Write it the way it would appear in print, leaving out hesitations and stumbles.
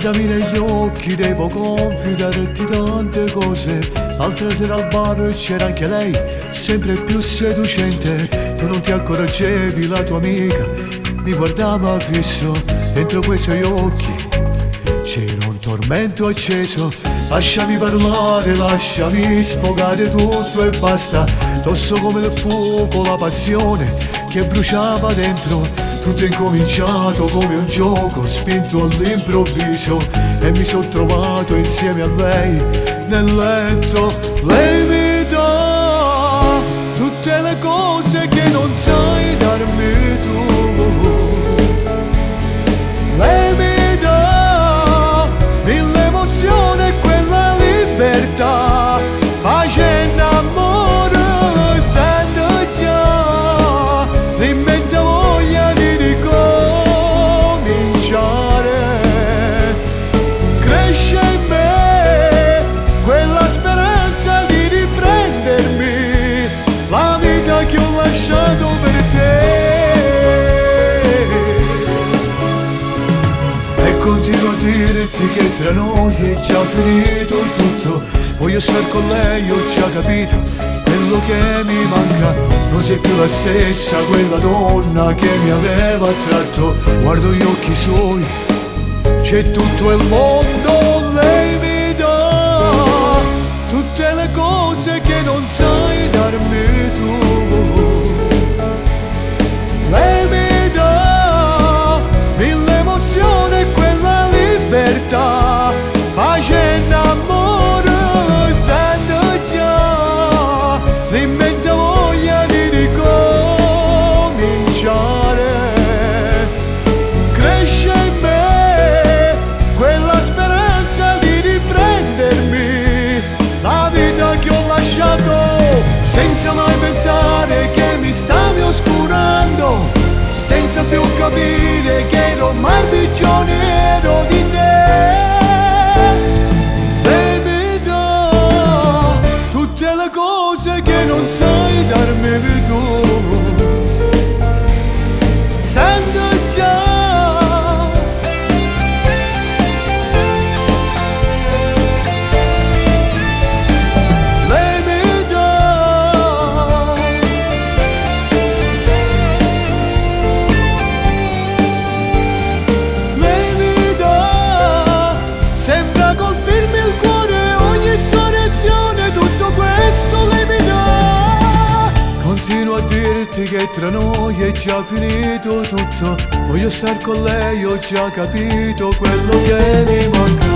Guardami negli occhi, devo confidarti tante cose. L'altra sera al bar c'era anche lei, sempre più seducente. Tu non ti accorgevi, la tua amica mi guardava fisso. Dentro quei suoi occhi c'era un tormento acceso. Lasciami parlare, lasciami sfogare tutto e basta. Rosso come il fuoco, la passione che bruciava dentro. Tutto è incominciato come un gioco, spinto all'improvviso, e mi sono trovato insieme a lei nel letto. Lei mi dà tutte le cose che non sai darmi tu. Lei mi dà mille emozioni e quella libertà. Facendo amore sento già l'immensa voglia di ricominciare. Cresce in me quella speranza di riprendermi la vita che ho lasciato per te. E continuo a dirti che tra noi è già finito tutto. Voglio star con lei, ho già capito quello che mi manca. Non sei più la stessa, quella donna che mi aveva attratto. Guardo gli occhi suoi, c'è tutto il mondo. Lei mi dà tutte le cose che non sai darmi tu. Lei mi dà mille emozioni e quella libertà. Facendo amore sento già l'immensa voglia di ricominciare. Cresce in me quella speranza di riprendermi la vita che ho lasciato, senza mai pensare che mi stavi oscurando, senza più capire che ero mai prigioniero di te. Lei mi dà tutte le cose che non sai darmi tu. Sento già lei mi dà. Lei mi dà, sembra colpirmi il cuore ogni sua reazione. Tutto questo lei mi dà. Continuo a dirti che tra noi è già finito tutto. Voglio star con lei, ho già capito quello che mi manca.